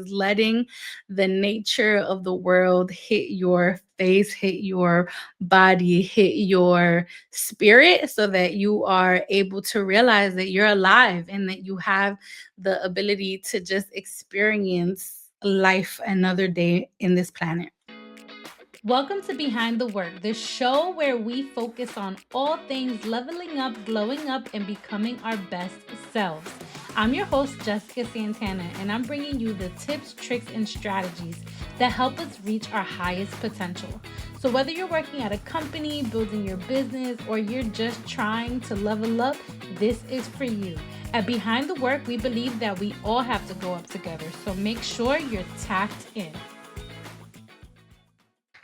letting the nature of the world hit your face, hit your body, hit your spirit, so that you are able to realize that you're alive and that you have the ability to just experience life another day in this planet. Welcome to Behind the Work, the show where we focus on all things leveling up, glowing up, and becoming our best selves. I'm your host, Jessica Santana, and I'm bringing you the tips, tricks, and strategies that help us reach our highest potential. So, whether you're working at a company, building your business, or you're just trying to level up, this is for you. At Behind the Work, we believe that we all have to go up together, so make sure you're tapped in.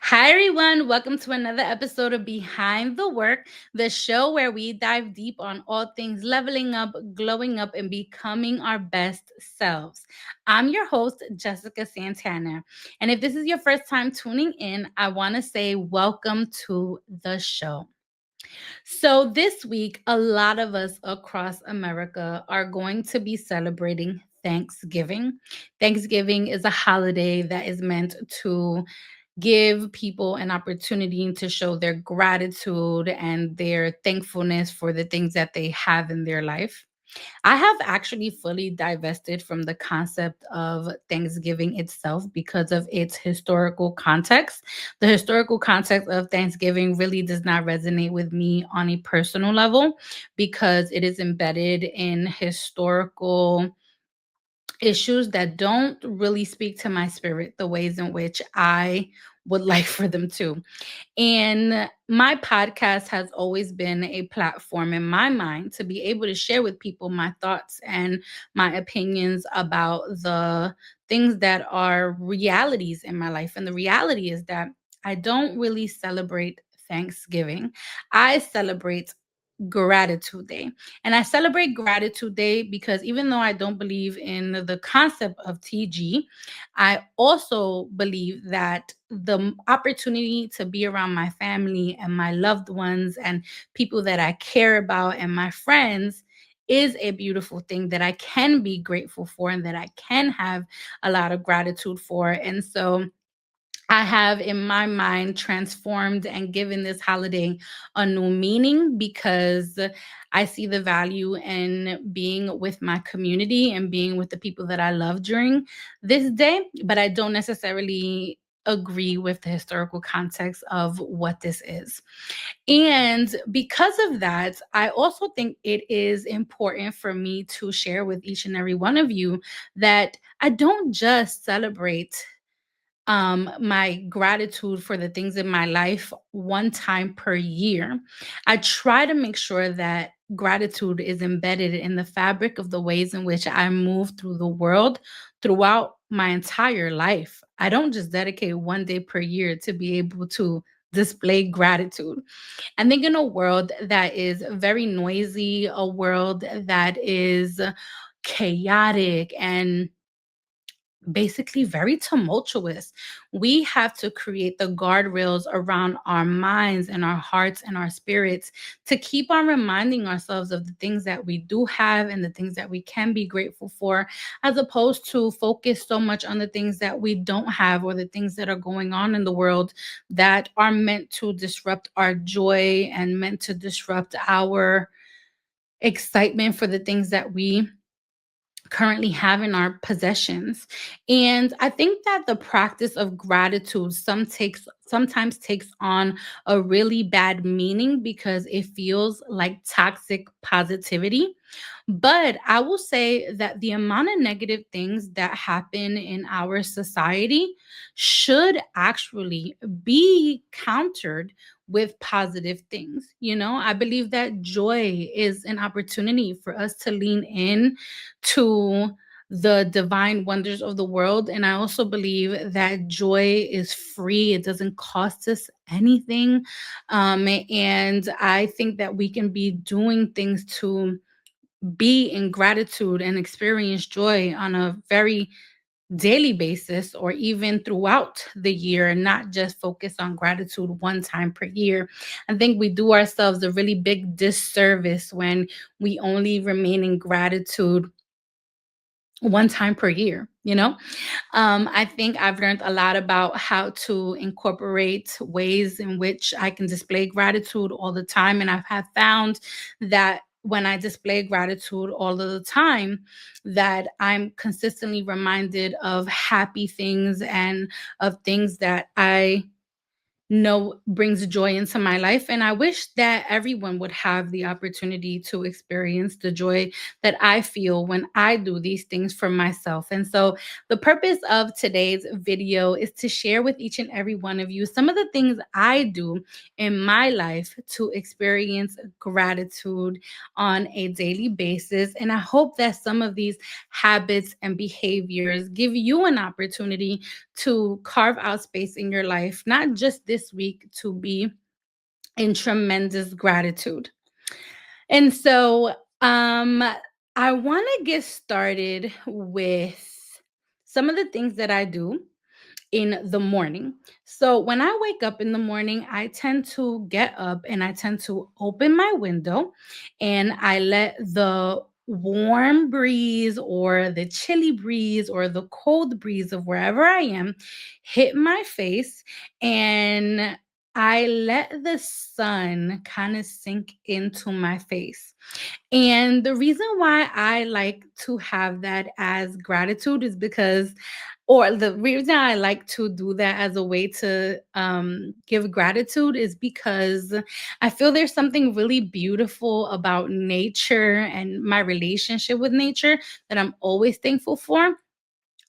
Hi, everyone. Welcome to another episode of Behind the Work, the show where we dive deep on all things leveling up, glowing up, and becoming our best selves. I'm your host, Jessica Santana. And if this is your first time tuning in, I want to say welcome to the show. So, this week, a lot of us across America are going to be celebrating Thanksgiving. Thanksgiving is a holiday that is meant to give people an opportunity to show their gratitude and their thankfulness for the things that they have in their life. I have actually fully divested from the concept of Thanksgiving itself because of its historical context. The historical context of Thanksgiving really does not resonate with me on a personal level because it is embedded in historical issues that don't really speak to my spirit the ways in which I would like for them to. And my podcast has always been a platform in my mind to be able to share with people my thoughts and my opinions about the things that are realities in my life. And the reality is that I don't really celebrate Thanksgiving. I celebrate Gratitude Day. And I celebrate Gratitude Day because even though I don't believe in the concept of TG, I also believe that the opportunity to be around my family and my loved ones and people that I care about and my friends is a beautiful thing that I can be grateful for and that I can have a lot of gratitude for. And so I have in my mind transformed and given this holiday a new meaning because I see the value in being with my community and being with the people that I love during this day, but I don't necessarily agree with the historical context of what this is. And because of that, I also think it is important for me to share with each and every one of you that I don't just celebrate my gratitude for the things in my life one time per year. I try to make sure that gratitude is embedded in the fabric of the ways in which I move through the world throughout my entire life. I don't just dedicate one day per year to be able to display gratitude. I think in a world that is very noisy, a world that is chaotic and basically very tumultuous. We have to create the guardrails around our minds and our hearts and our spirits to keep on reminding ourselves of the things that we do have and the things that we can be grateful for, as opposed to focus so much on the things that we don't have or the things that are going on in the world that are meant to disrupt our joy and meant to disrupt our excitement for the things that we currently have in our possessions. And I think that the practice of gratitude sometimes takes on a really bad meaning because it feels like toxic positivity. But I will say that the amount of negative things that happen in our society should actually be countered with positive things. I believe that joy is an opportunity for us to lean in to the divine wonders of the world. And I also believe that joy is free, it doesn't cost us anything. And I think that we can be doing things to be in gratitude and experience joy on a very daily basis or even throughout the year and not just focus on gratitude one time per year. I think we do ourselves a really big disservice when we only remain in gratitude one time per year, you know? I think I've learned a lot about how to incorporate ways in which I can display gratitude all the time. And I've have found that when I display gratitude all of the time, that I'm consistently reminded of happy things and of things that I know brings joy into my life. And I wish that everyone would have the opportunity to experience the joy that I feel when I do these things for myself. And so, the purpose of today's video is to share with each and every one of you some of the things I do in my life to experience gratitude on a daily basis. And I hope that some of these habits and behaviors give you an opportunity to carve out space in your life, not just this week, to be in tremendous gratitude. And so, I want to get started with some of the things that I do in the morning. So when I wake up in the morning, I tend to get up and I tend to open my window and I let the warm breeze or the chilly breeze or the cold breeze of wherever I am hit my face, and I let the sun kind of sink into my face. And the reason why I like to have that as gratitude is because, or the reason I like to do that as a way to give gratitude is because I feel there's something really beautiful about nature and my relationship with nature that I'm always thankful for.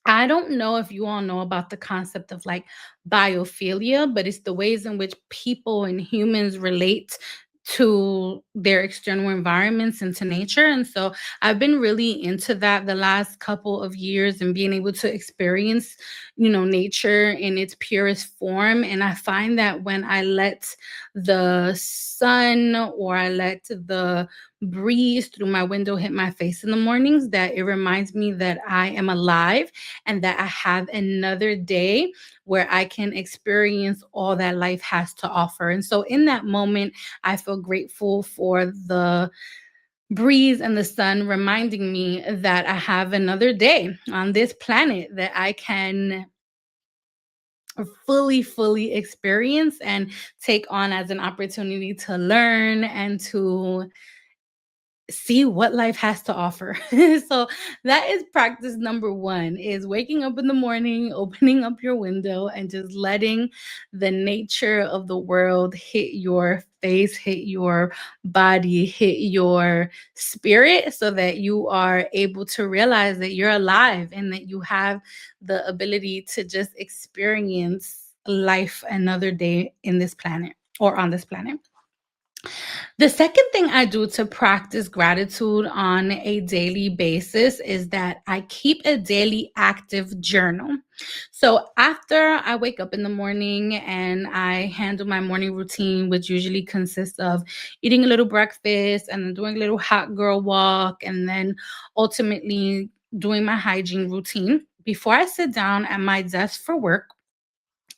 I don't know if you all know about the concept of like biophilia, but it's the ways in which people and humans relate to their external environments and to nature. And so I've been really into that the last couple of years and being able to experience, nature in its purest form. And I find that when I let the sun or I let the breeze through my window hit my face in the mornings, that it reminds me that I am alive and that I have another day where I can experience all that life has to offer. And so in that moment, I feel grateful for the breeze and the sun reminding me that I have another day on this planet that I can fully experience and take on as an opportunity to learn and to see what life has to offer. So that is practice number 1, is waking up in the morning, opening up your window and just letting the nature of the world hit your face, hit your body, hit your spirit, so that you are able to realize that you're alive and that you have the ability to just experience life another day in this planet or on this planet. The second thing I do to practice gratitude on a daily basis is that I keep a daily active journal. So after I wake up in the morning and I handle my morning routine, which usually consists of eating a little breakfast and then doing a little hot girl walk and then ultimately doing my hygiene routine, before I sit down at my desk for work,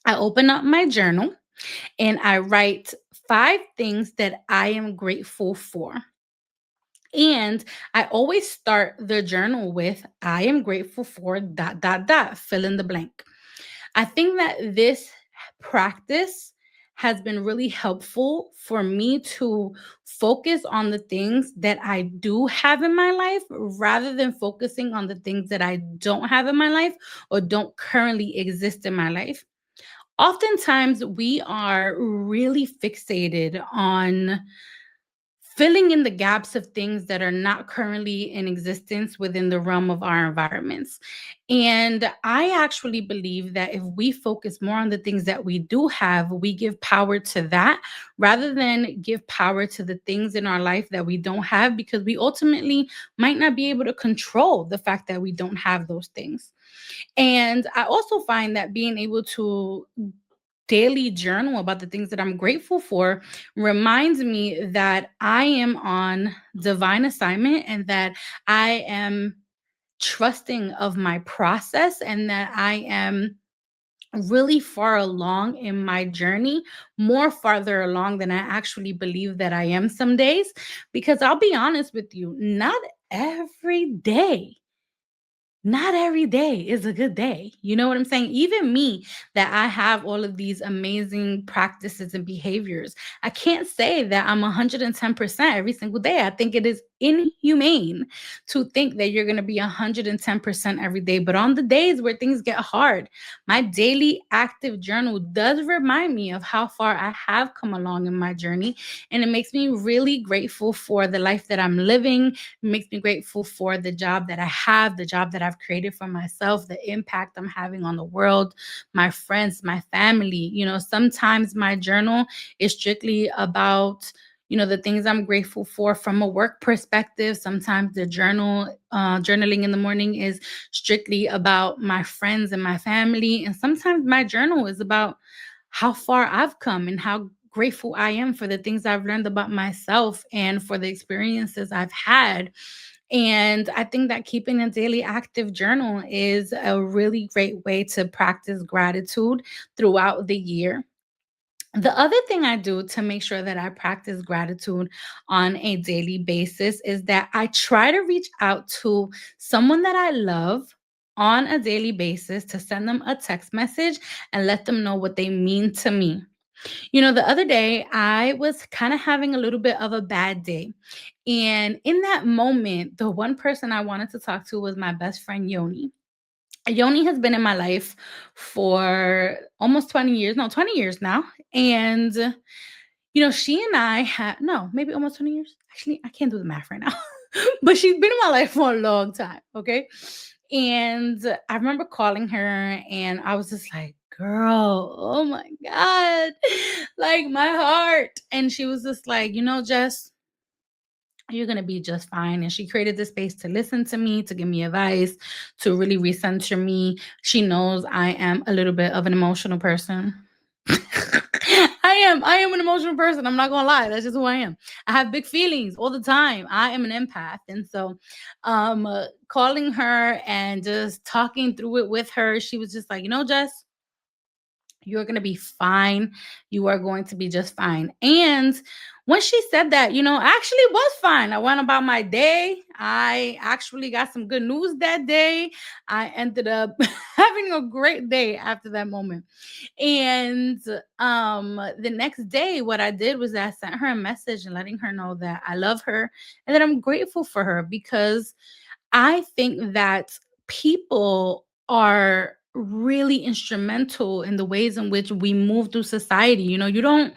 I open up my journal and I write 5 things that I am grateful for. And I always start the journal with, I am grateful for fill in the blank. I think that this practice has been really helpful for me to focus on the things that I do have in my life rather than focusing on the things that I don't have in my life or don't currently exist in my life. Oftentimes, we are really fixated on filling in the gaps of things that are not currently in existence within the realm of our environments. And I actually believe that if we focus more on the things that we do have, we give power to that rather than give power to the things in our life that we don't have, because we ultimately might not be able to control the fact that we don't have those things. And I also find that being able to daily journal about the things that I'm grateful for reminds me that I am on divine assignment and that I am trusting of my process and that I am really far along in my journey, more farther along than I actually believe that I am some days. Because I'll be honest with you, not every day not every day is a good day. You know what I'm saying? Even me, that I have all of these amazing practices and behaviors, I can't say that I'm 110% every single day. I think it is inhumane to think that you're going to be 110% every day. But on the days where things get hard, my daily active journal does remind me of how far I have come along in my journey. And it makes me really grateful for the life that I'm living, makes me grateful for the job that I have, the job that I've created for myself, the impact I'm having on the world, my friends, my family. Sometimes my journal is strictly about the things I'm grateful for from a work perspective. Sometimes the journaling in the morning is strictly about my friends and my family. And sometimes my journal is about how far I've come and how grateful I am for the things I've learned about myself and for the experiences I've had. And I think that keeping a daily active journal is a really great way to practice gratitude throughout the year. The other thing I do to make sure that I practice gratitude on a daily basis is that I try to reach out to someone that I love on a daily basis to send them a text message and let them know what they mean to me. The other day, I was kind of having a little bit of a bad day. And in that moment, the one person I wanted to talk to was my best friend, Yoni. Yoni has been in my life for almost 20 years, no, 20 years now. And, she and I had, no, maybe almost 20 years. Actually, I can't do the math right now, but she's been in my life for a long time. Okay. And I remember calling her and I was just like, girl, oh my God, like my heart. And she was just like, Jess, you're going to be just fine. And she created this space to listen to me, to give me advice, to really recenter me. She knows I am a little bit of an emotional person. I am an emotional person. I'm not gonna lie. That's just who I am. I have big feelings all the time. I am an empath. And so calling her and just talking through it with her, she was just like, Jess, you're going to be fine. You are going to be just fine. And when she said that, I actually was fine. I went about my day. I actually got some good news that day. I ended up having a great day after that moment. And the next day, what I did was I sent her a message and letting her know that I love her and that I'm grateful for her, because I think that people are really instrumental in the ways in which we move through society. You don't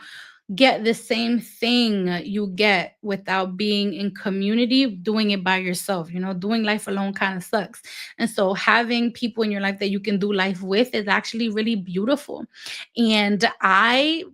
get the same thing you get without being in community doing it by yourself. Doing life alone kind of sucks. And so having people in your life that you can do life with is actually really beautiful. And I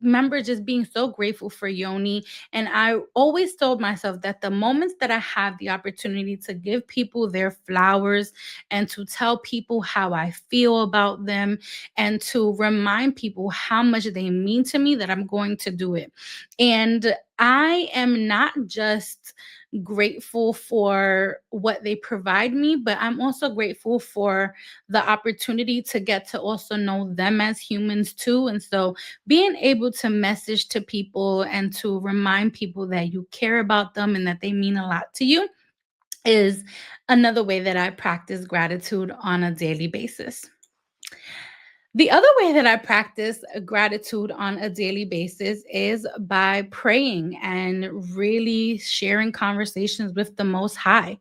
remember just being so grateful for Yoni. And I always told myself that the moments that I have the opportunity to give people their flowers and to tell people how I feel about them and to remind people how much they mean to me, that I'm going to do it. And I am not just grateful for what they provide me, but I'm also grateful for the opportunity to get to also know them as humans too. And so being able to message to people and to remind people that you care about them and that they mean a lot to you is another way that I practice gratitude on a daily basis. The other way that I practice gratitude on a daily basis is by praying and really sharing conversations with the Most High.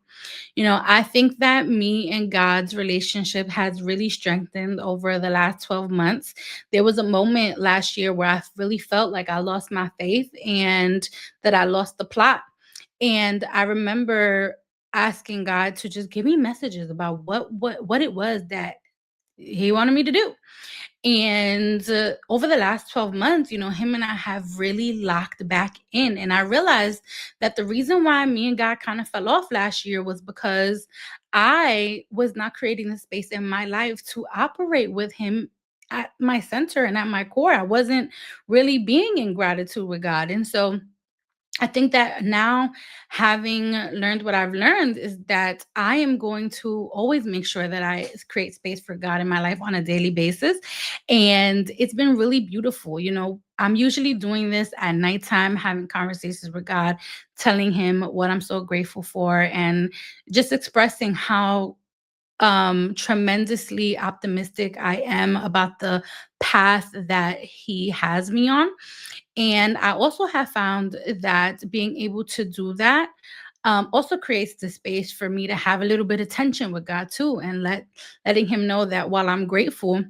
I think that me and God's relationship has really strengthened over the last 12 months. There was a moment last year where I really felt like I lost my faith and that I lost the plot. And I remember asking God to just give me messages about what it was that he wanted me to do. And over the last 12 months, him and I have really locked back in. And I realized that the reason why me and God kind of fell off last year was because I was not creating the space in my life to operate with him at my center and at my core. I wasn't really being in gratitude with God. And so I think that now, having learned what I've learned, is that I am going to always make sure that I create space for God in my life on a daily basis. And it's been really beautiful. I'm usually doing this at nighttime, having conversations with God, telling him what I'm so grateful for, and just expressing how tremendously optimistic I am about the path that he has me on. And I also have found that being able to do that also creates the space for me to have a little bit of tension with God too, and letting him know that while I'm grateful,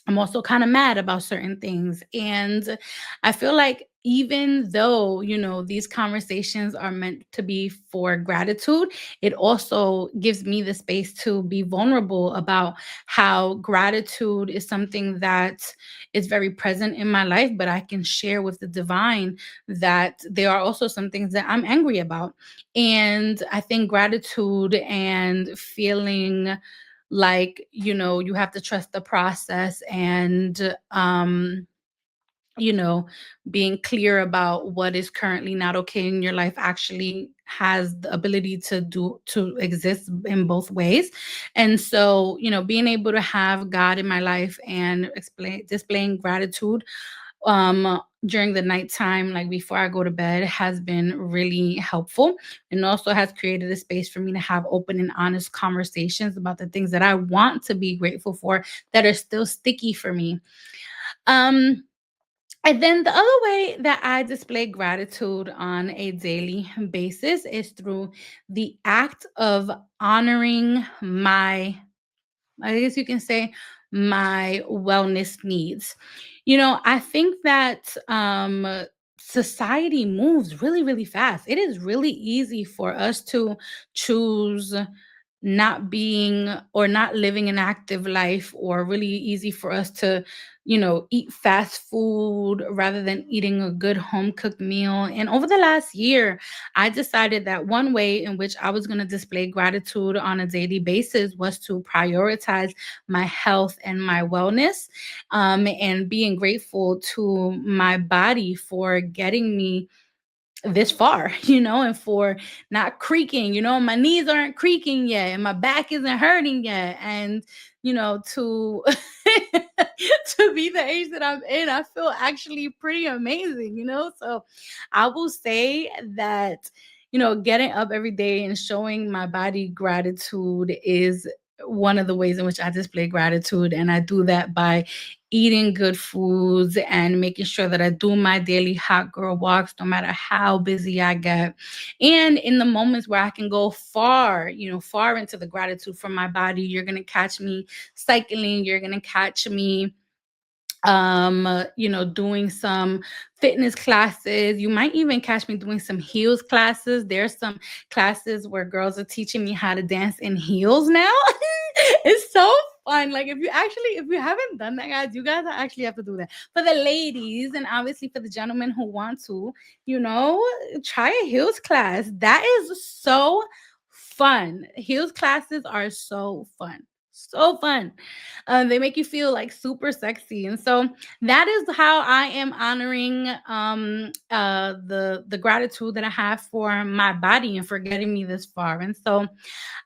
I'm also kind of mad about certain things. And I feel like even though, these conversations are meant to be for gratitude, it also gives me the space to be vulnerable about how gratitude is something that is very present in my life, but I can share with the divine that there are also some things that I'm angry about. And I think gratitude and feeling like, you have to trust the process, and you know being clear about what is currently not okay in your life actually has the ability to exist in both ways. And so, being able to have God in my life and displaying gratitude during the nighttime, like before I go to bed, has been really helpful, and also has created a space for me to have open and honest conversations about the things that I want to be grateful for that are still sticky for me. Um, and then the other way that I display gratitude on a daily basis is through the act of honoring my, I guess you can say, my wellness needs. I think that society moves really, really fast. It is really easy for us to choose not being or not living an active life, or really easy for us to, eat fast food rather than eating a good home cooked meal. And over the last year, I decided that one way in which I was going to display gratitude on a daily basis was to prioritize my health and my wellness, and being grateful to my body for getting me this far, and for not creaking, my knees aren't creaking yet, and my back isn't hurting yet. And, to to be the age that I'm in, I feel actually pretty amazing, So I will say that, getting up every day and showing my body gratitude is one of the ways in which I display gratitude. And I do that by eating good foods and making sure that I do my daily hot girl walks no matter how busy I get. And in the moments where I can go far, far into the gratitude for my body, you're going to catch me cycling, you're going to catch me doing some fitness classes. You might even catch me doing some heels classes. There's some classes where girls are teaching me how to dance in heels now. It's so fun. Like, if you haven't done that, guys, you guys actually have to do that. For the ladies, and obviously for the gentlemen who want to, you know, try a heels class. That is so fun. Heels classes are so fun. So fun. They make you feel like super sexy. And so that is how I am honoring the gratitude that I have for my body and for getting me this far. And so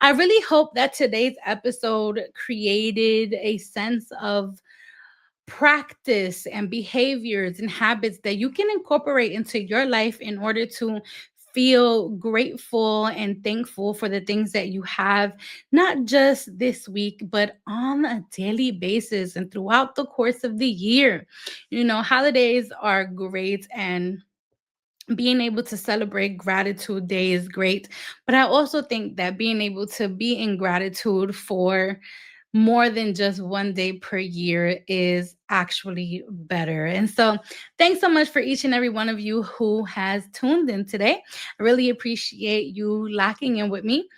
I really hope that today's episode created a sense of practice and behaviors and habits that you can incorporate into your life in order to feel grateful and thankful for the things that you have, not just this week, but on a daily basis and throughout the course of the year. Holidays are great, and being able to celebrate gratitude day is great, but I also think that being able to be in gratitude for more than just one day per year is actually better. And so, thanks so much for each and every one of you who has tuned in today. I really appreciate you locking in with me.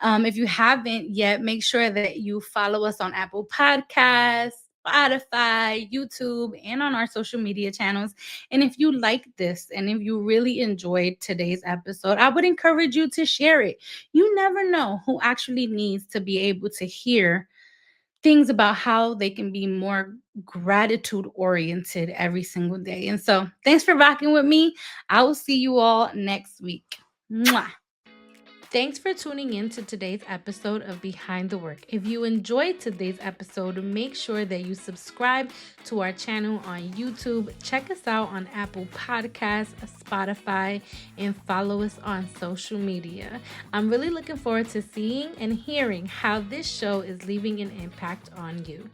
If you haven't yet, make sure that you follow us on Apple Podcasts, Spotify, YouTube, and on our social media channels. And if you like this and if you really enjoyed today's episode, I would encourage you to share it. You never know who actually needs to be able to hear things about how they can be more gratitude oriented every single day. And so, thanks for rocking with me. I will see you all next week. Mwah. Thanks for tuning in to today's episode of Behind the Work. If you enjoyed today's episode, make sure that you subscribe to our channel on YouTube. Check us out on Apple Podcasts, Spotify, and follow us on social media. I'm really looking forward to seeing and hearing how this show is leaving an impact on you.